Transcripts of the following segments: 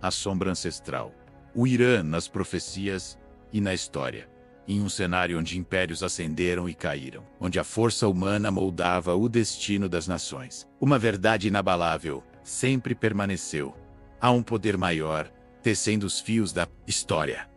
a sombra ancestral. O Irã nas profecias e na história. Em um cenário onde impérios ascenderam e caíram, onde a força humana moldava o destino das nações. Uma verdade inabalável sempre permaneceu. Há um poder maior, tecendo os fios da história.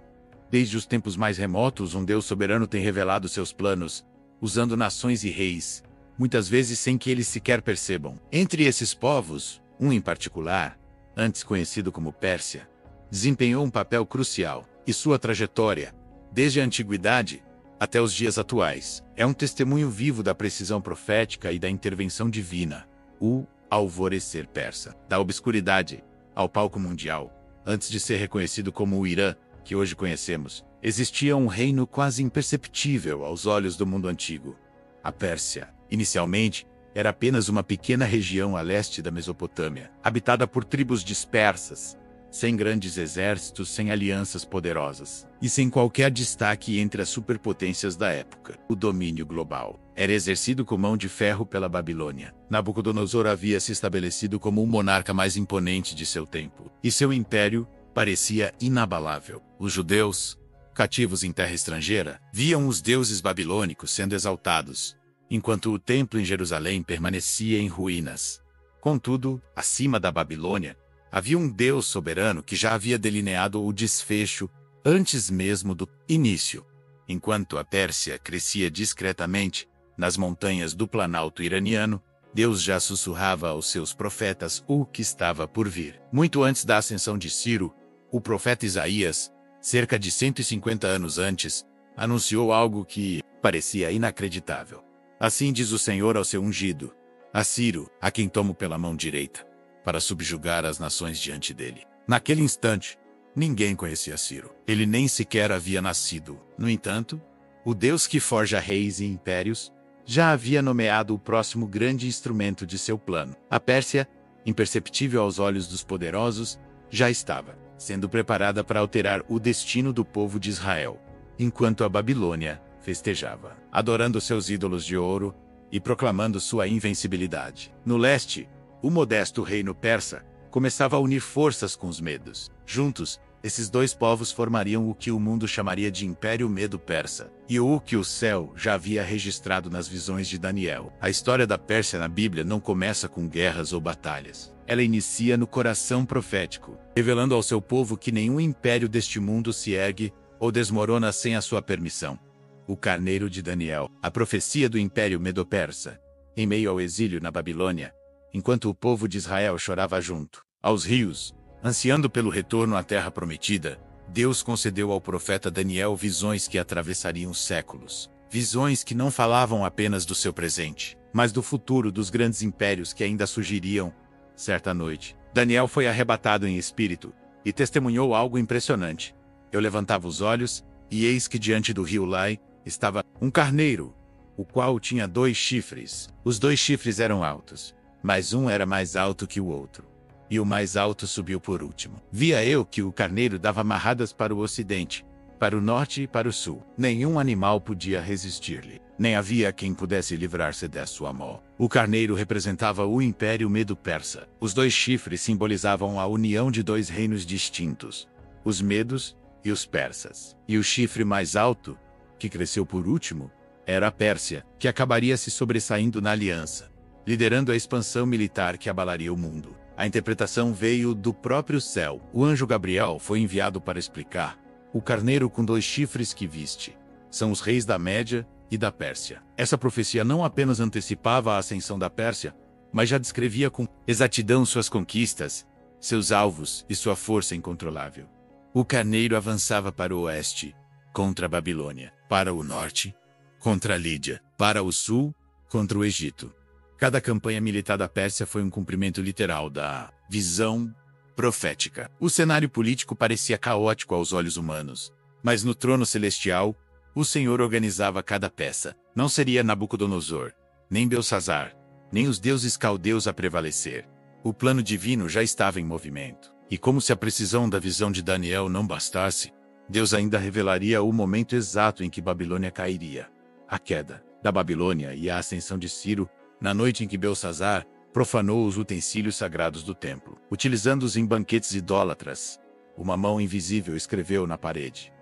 Desde os tempos mais remotos, um Deus soberano tem revelado seus planos, usando nações e reis, muitas vezes sem que eles sequer percebam. Entre esses povos, um em particular, antes conhecido como Pérsia, desempenhou um papel crucial, e sua trajetória, desde a antiguidade até os dias atuais, é um testemunho vivo da precisão profética e da intervenção divina. O alvorecer persa, da obscuridade ao palco mundial, antes de ser reconhecido como o Irã, que hoje conhecemos, existia um reino quase imperceptível aos olhos do mundo antigo. A Pérsia, inicialmente, era apenas uma pequena região a leste da Mesopotâmia, habitada por tribos dispersas, sem grandes exércitos, sem alianças poderosas, e sem qualquer destaque entre as superpotências da época. O domínio global era exercido com mão de ferro pela Babilônia. Nabucodonosor havia se estabelecido como o monarca mais imponente de seu tempo, e seu império parecia inabalável. Os judeus, cativos em terra estrangeira, viam os deuses babilônicos sendo exaltados, enquanto o templo em Jerusalém permanecia em ruínas. Contudo, acima da Babilônia, havia um Deus soberano que já havia delineado o desfecho antes mesmo do início. Enquanto a Pérsia crescia discretamente nas montanhas do Planalto iraniano, Deus já sussurrava aos seus profetas o que estava por vir. Muito antes da ascensão de Ciro, o profeta Isaías, cerca de 150 anos antes, anunciou algo que parecia inacreditável. Assim diz o Senhor ao seu ungido, a Ciro, a quem tomo pela mão direita, para subjugar as nações diante dele. Naquele instante, ninguém conhecia Ciro. Ele nem sequer havia nascido. No entanto, o Deus que forja reis e impérios já havia nomeado o próximo grande instrumento de seu plano. A Pérsia, imperceptível aos olhos dos poderosos, já estava sendo preparada para alterar o destino do povo de Israel, enquanto a Babilônia festejava, adorando seus ídolos de ouro e proclamando sua invencibilidade. No leste, o modesto reino persa começava a unir forças com os medos. Juntos, esses dois povos formariam o que o mundo chamaria de Império Medo-Persa, e o que o céu já havia registrado nas visões de Daniel. A história da Pérsia na Bíblia não começa com guerras ou batalhas. Ela inicia no coração profético, revelando ao seu povo que nenhum império deste mundo se ergue ou desmorona sem a sua permissão. O Carneiro de Daniel, a profecia do Império Medo-Persa, em meio ao exílio na Babilônia, enquanto o povo de Israel chorava junto aos rios, ansiando pelo retorno à terra prometida, Deus concedeu ao profeta Daniel visões que atravessariam séculos. Visões que não falavam apenas do seu presente, mas do futuro dos grandes impérios que ainda surgiriam. Certa noite, Daniel foi arrebatado em espírito e testemunhou algo impressionante. Eu levantava os olhos, e eis que diante do rio Lai estava um carneiro, o qual tinha 2 chifres. Os 2 chifres eram altos, mas um era mais alto que o outro, e o mais alto subiu por último. Via eu que o carneiro dava amarradas para o ocidente, para o norte e para o sul. Nenhum animal podia resistir-lhe, nem havia quem pudesse livrar-se da sua mão. O carneiro representava o Império Medo-Persa. Os 2 chifres simbolizavam a união de 2 reinos distintos, os Medos e os Persas. E o chifre mais alto, que cresceu por último, era a Pérsia, que acabaria se sobressaindo na aliança, liderando a expansão militar que abalaria o mundo. A interpretação veio do próprio céu. O anjo Gabriel foi enviado para explicar: o carneiro com 2 chifres que viste são os reis da Média e da Pérsia. Essa profecia não apenas antecipava a ascensão da Pérsia, mas já descrevia com exatidão suas conquistas, seus alvos e sua força incontrolável. O carneiro avançava para o oeste, contra a Babilônia; para o norte, contra a Lídia; para o sul, contra o Egito. Cada campanha militar da Pérsia foi um cumprimento literal da visão profética. O cenário político parecia caótico aos olhos humanos, mas no trono celestial, o Senhor organizava cada peça. Não seria Nabucodonosor, nem Belsazar, nem os deuses caldeus a prevalecer. O plano divino já estava em movimento. E como se a precisão da visão de Daniel não bastasse, Deus ainda revelaria o momento exato em que Babilônia cairia. A queda da Babilônia e a ascensão de Ciro, na noite em que Belsazar, profanou os utensílios sagrados do templo, utilizando-os em banquetes idólatras. Uma mão invisível escreveu na parede: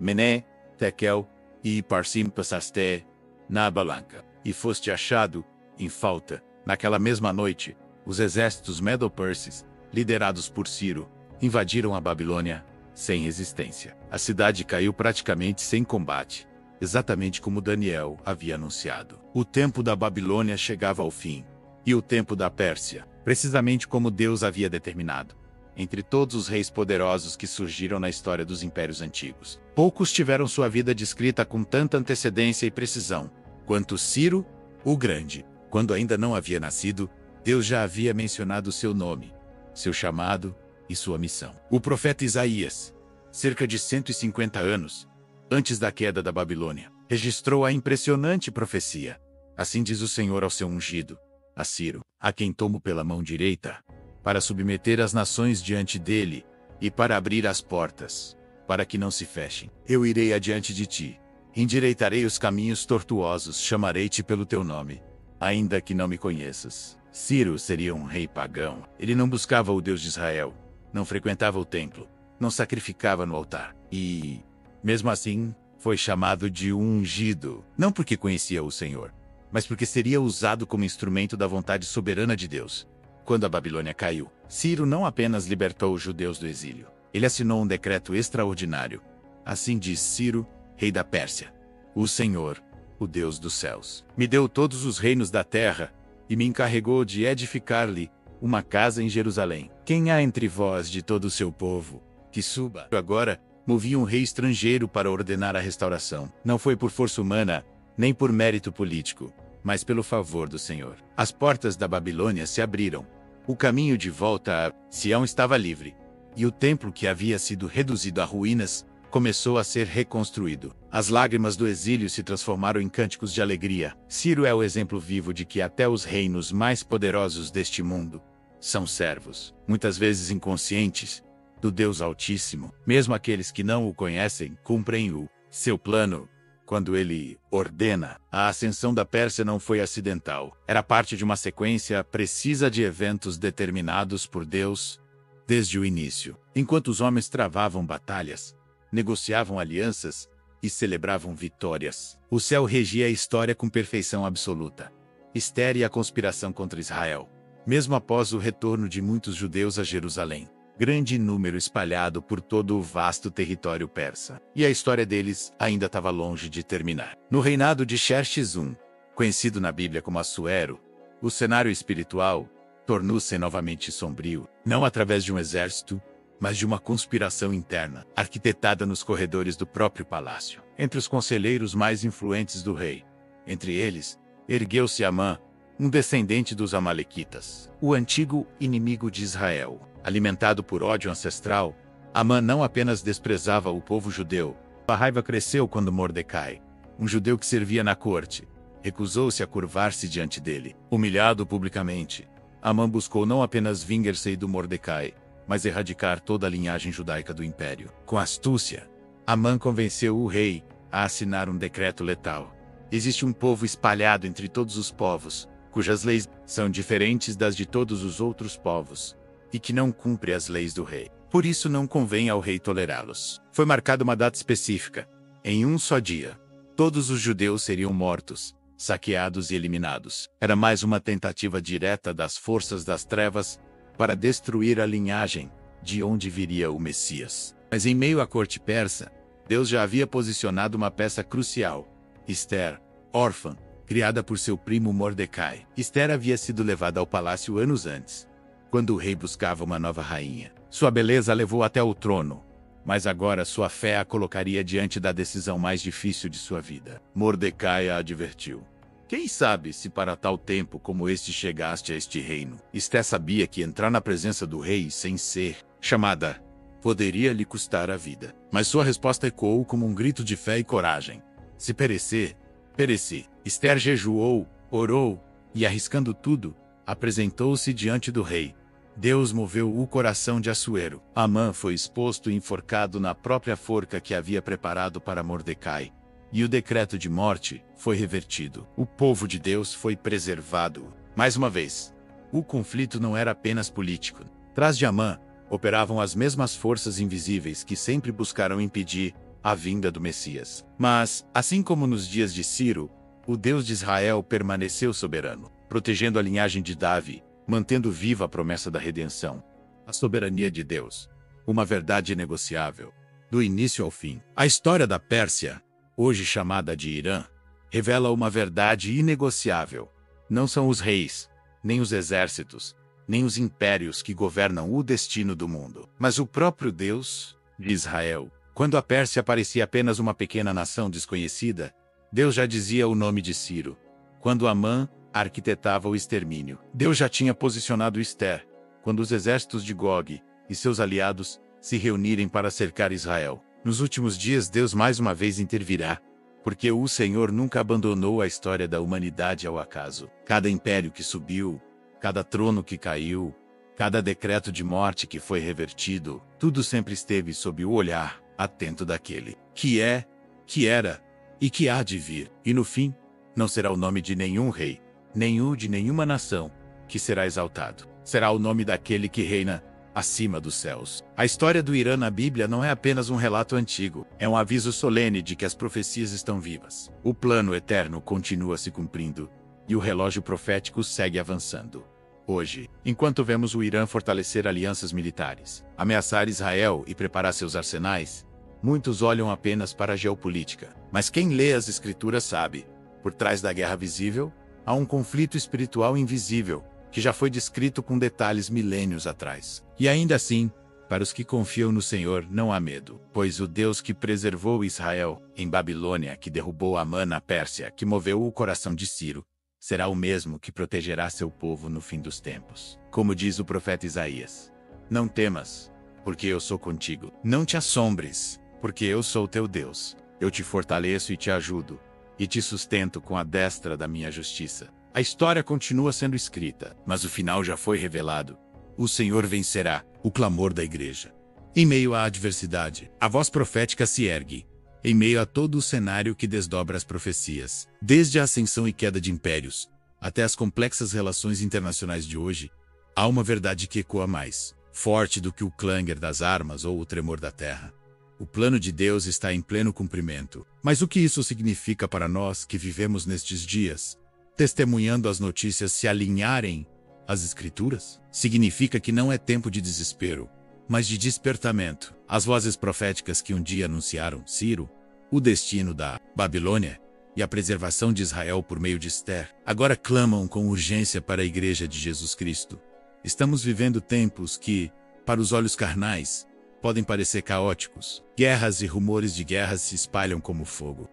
Mené, Tekel e Parsim passaste na Balanca. E foste achado em falta. Naquela mesma noite, os exércitos Medo-Perses, liderados por Ciro, invadiram a Babilônia sem resistência. A cidade caiu praticamente sem combate, exatamente como Daniel havia anunciado. O tempo da Babilônia chegava ao fim, e o tempo da Pérsia, precisamente como Deus havia determinado. Entre todos os reis poderosos que surgiram na história dos impérios antigos, poucos tiveram sua vida descrita com tanta antecedência e precisão quanto Ciro, o Grande. Quando ainda não havia nascido, Deus já havia mencionado seu nome, seu chamado e sua missão. O profeta Isaías, cerca de 150 anos antes da queda da Babilônia, registrou a impressionante profecia. Assim diz o Senhor ao seu ungido, a Ciro, a quem tomo pela mão direita, para submeter as nações diante dele, e para abrir as portas, para que não se fechem. Eu irei adiante de ti, endireitarei os caminhos tortuosos, chamarei-te pelo teu nome, ainda que não me conheças. Ciro seria um rei pagão. Ele não buscava o Deus de Israel, não frequentava o templo, não sacrificava no altar. E, mesmo assim, foi chamado de ungido, não porque conhecia o Senhor, mas porque seria usado como instrumento da vontade soberana de Deus. Quando a Babilônia caiu, Ciro não apenas libertou os judeus do exílio, ele assinou um decreto extraordinário. Assim diz Ciro, rei da Pérsia: o Senhor, o Deus dos céus, me deu todos os reinos da terra e me encarregou de edificar-lhe uma casa em Jerusalém. Quem há entre vós de todo o seu povo que suba? Agora movi um rei estrangeiro para ordenar a restauração. Não foi por força humana, nem por mérito político, mas pelo favor do Senhor. As portas da Babilônia se abriram. O caminho de volta a Sião estava livre, e o templo que havia sido reduzido a ruínas começou a ser reconstruído. As lágrimas do exílio se transformaram em cânticos de alegria. Ciro é o exemplo vivo de que até os reinos mais poderosos deste mundo são servos, muitas vezes inconscientes, do Deus Altíssimo. Mesmo aqueles que não o conhecem cumprem o seu plano. Quando ele ordena, a ascensão da Pérsia não foi acidental. Era parte de uma sequência precisa de eventos determinados por Deus desde o início. Enquanto os homens travavam batalhas, negociavam alianças e celebravam vitórias, o céu regia a história com perfeição absoluta. Esther e a conspiração contra Israel. Mesmo após o retorno de muitos judeus a Jerusalém, grande número espalhado por todo o vasto território persa, e a história deles ainda estava longe de terminar. No reinado de Xerxes I, conhecido na Bíblia como Assuero, o cenário espiritual tornou-se novamente sombrio, não através de um exército, mas de uma conspiração interna, arquitetada nos corredores do próprio palácio. Entre os conselheiros mais influentes do rei, entre eles, ergueu-se Amã, um descendente dos Amalequitas, o antigo inimigo de Israel. Alimentado por ódio ancestral, Amã não apenas desprezava o povo judeu. A raiva cresceu quando Mordecai, um judeu que servia na corte, recusou-se a curvar-se diante dele. Humilhado publicamente, Amã buscou não apenas vingar-se do Mordecai, mas erradicar toda a linhagem judaica do império. Com astúcia, Amã convenceu o rei a assinar um decreto letal. Existe um povo espalhado entre todos os povos, cujas leis são diferentes das de todos os outros povos, e que não cumpre as leis do rei. Por isso não convém ao rei tolerá-los. Foi marcada uma data específica. Em um só dia, todos os judeus seriam mortos, saqueados e eliminados. Era mais uma tentativa direta das forças das trevas para destruir a linhagem de onde viria o Messias. Mas em meio à corte persa, Deus já havia posicionado uma peça crucial: Esther, órfã, criada por seu primo Mordecai. Esther havia sido levada ao palácio anos antes, quando o rei buscava uma nova rainha. Sua beleza a levou até o trono, mas agora sua fé a colocaria diante da decisão mais difícil de sua vida. Mordecai a advertiu: quem sabe se para tal tempo como este chegaste a este reino? Esther sabia que entrar na presença do rei sem ser chamada poderia lhe custar a vida. Mas sua resposta ecoou como um grito de fé e coragem: se perecer, pereci. Esther jejuou, orou, e arriscando tudo, apresentou-se diante do rei. Deus moveu o coração de Assuero. Amã foi exposto e enforcado na própria forca que havia preparado para Mordecai, e o decreto de morte foi revertido. O povo de Deus foi preservado. Mais uma vez, O conflito não era apenas político. Atrás de Amã, operavam as mesmas forças invisíveis que sempre buscaram impedir a vinda do Messias. Mas, assim como nos dias de Ciro, o Deus de Israel permaneceu soberano, protegendo a linhagem de Davi, mantendo viva a promessa da redenção. A soberania de Deus, uma verdade inegociável, do início ao fim. A história da Pérsia, hoje chamada de Irã, revela uma verdade inegociável. Não são os reis, nem os exércitos, nem os impérios que governam o destino do mundo, mas o próprio Deus de Israel. Quando a Pérsia parecia apenas uma pequena nação desconhecida, Deus já dizia o nome de Ciro. Quando Amã arquitetava o extermínio, Deus já tinha posicionado Ester. Quando os exércitos de Gog e seus aliados se reunirem para cercar Israel. Nos últimos dias, Deus mais uma vez intervirá, porque o Senhor nunca abandonou a história da humanidade ao acaso. Cada império que subiu, cada trono que caiu, cada decreto de morte que foi revertido, tudo sempre esteve sob o olhar atento daquele que é, que era e que há de vir. E no fim, não será o nome de nenhum rei, nem o de nenhuma nação, que será exaltado. Será o nome daquele que reina acima dos céus. A história do Irã na Bíblia não é apenas um relato antigo, é um aviso solene de que as profecias estão vivas. O plano eterno continua se cumprindo, e o relógio profético segue avançando. Hoje, enquanto vemos o Irã fortalecer alianças militares, ameaçar Israel e preparar seus arsenais, muitos olham apenas para a geopolítica. Mas quem lê as Escrituras sabe, por trás da guerra visível, há um conflito espiritual invisível, que já foi descrito com detalhes milênios atrás. E ainda assim, para os que confiam no Senhor não há medo, pois o Deus que preservou Israel em Babilônia, que derrubou Amã na Pérsia, que moveu o coração de Ciro, será o mesmo que protegerá seu povo no fim dos tempos. Como diz o profeta Isaías: não temas, porque eu sou contigo. Não te assombres, porque eu sou teu Deus. Eu te fortaleço e te ajudo, e te sustento com a destra da minha justiça. A história continua sendo escrita, mas o final já foi revelado. O Senhor vencerá, o clamor da igreja. Em meio à adversidade, a voz profética se ergue. Em meio a todo o cenário que desdobra as profecias, desde a ascensão e queda de impérios, até as complexas relações internacionais de hoje, há uma verdade que ecoa mais forte do que o clanger das armas ou o tremor da terra. O plano de Deus está em pleno cumprimento. Mas o que isso significa para nós que vivemos nestes dias, testemunhando as notícias se alinharem às Escrituras? Significa que não é tempo de desespero, mas de despertamento. As vozes proféticas que um dia anunciaram Ciro, o destino da Babilônia e a preservação de Israel por meio de Ester, agora clamam com urgência para a Igreja de Jesus Cristo. Estamos vivendo tempos que, para os olhos carnais, podem parecer caóticos. Guerras e rumores de guerras se espalham como fogo.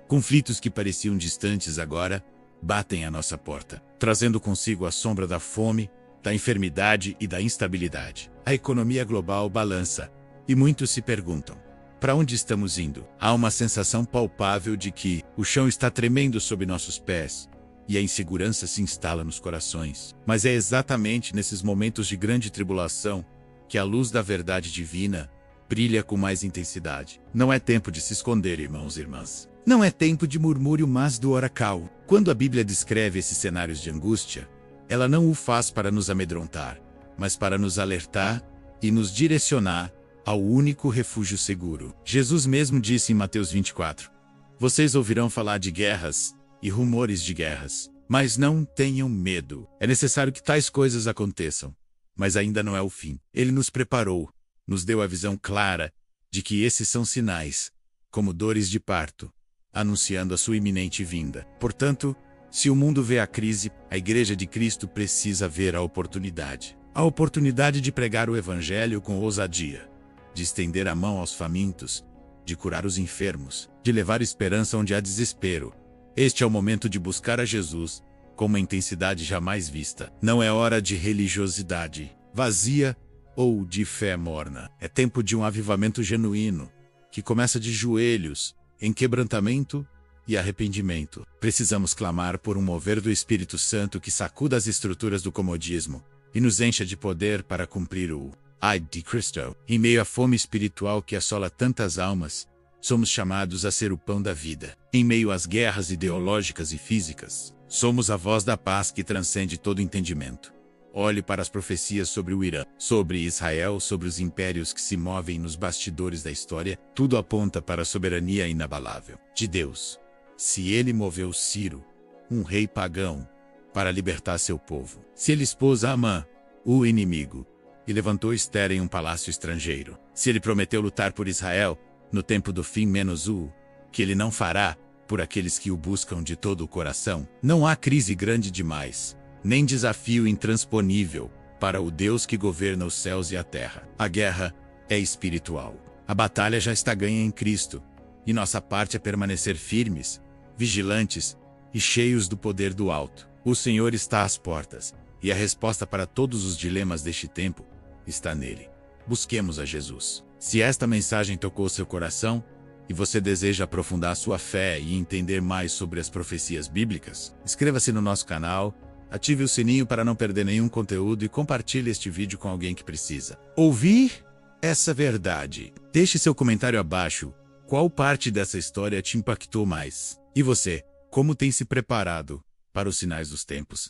Conflitos que pareciam distantes agora batem à nossa porta, trazendo consigo a sombra da fome, da enfermidade e da instabilidade. A economia global balança, e muitos se perguntam: para onde estamos indo? Há uma sensação palpável de que o chão está tremendo sob nossos pés, e a insegurança se instala nos corações. Mas é exatamente nesses momentos de grande tribulação que a luz da verdade divina brilha com mais intensidade. Não é tempo de se esconder, irmãos e irmãs. Não é tempo de murmúrio, mas do oracal. Quando a Bíblia descreve esses cenários de angústia, ela não o faz para nos amedrontar, mas para nos alertar e nos direcionar ao único refúgio seguro. Jesus mesmo disse em Mateus 24: vocês ouvirão falar de guerras e rumores de guerras, mas não tenham medo. É necessário que tais coisas aconteçam, mas ainda não é o fim. Ele nos preparou, nos deu a visão clara de que esses são sinais, como dores de parto, anunciando a sua iminente vinda. Portanto, se o mundo vê a crise, a Igreja de Cristo precisa ver a oportunidade. A oportunidade de pregar o Evangelho com ousadia, de estender a mão aos famintos, de curar os enfermos, de levar esperança onde há desespero. Este é o momento de buscar a Jesus com uma intensidade jamais vista. Não é hora de religiosidade vazia ou de fé morna. É tempo de um avivamento genuíno, que começa de joelhos, em quebrantamento e arrependimento. Precisamos clamar por um mover do Espírito Santo que sacuda as estruturas do comodismo e nos encha de poder para cumprir o Ai de Cristo. Em meio à fome espiritual que assola tantas almas, somos chamados a ser o pão da vida. Em meio às guerras ideológicas e físicas, Somos a voz da paz que transcende todo entendimento. Olhe para as profecias sobre o Irã, sobre Israel, sobre os impérios que se movem nos bastidores da história. Tudo aponta para a soberania inabalável de Deus. Se ele moveu Ciro, um rei pagão, para libertar seu povo. Se ele expôs Amã, o inimigo, e levantou Ester em um palácio estrangeiro. Se ele prometeu lutar por Israel, no tempo do fim menos o que ele não fará por aqueles que o buscam de todo o coração. Não há crise grande demais, nem desafio intransponível para o Deus que governa os céus e a terra. A guerra é espiritual. A batalha já está ganha em Cristo, e nossa parte é permanecer firmes, vigilantes e cheios do poder do alto. O Senhor está às portas, e a resposta para todos os dilemas deste tempo está nele. Busquemos a Jesus. Se esta mensagem tocou seu coração, e você deseja aprofundar sua fé e entender mais sobre as profecias bíblicas, inscreva-se no nosso canal, ative o sininho para não perder nenhum conteúdo e compartilhe este vídeo com alguém que precisa ouvir essa verdade. Deixe seu comentário abaixo. Qual parte dessa história te impactou mais? E você, como tem se preparado para os sinais dos tempos?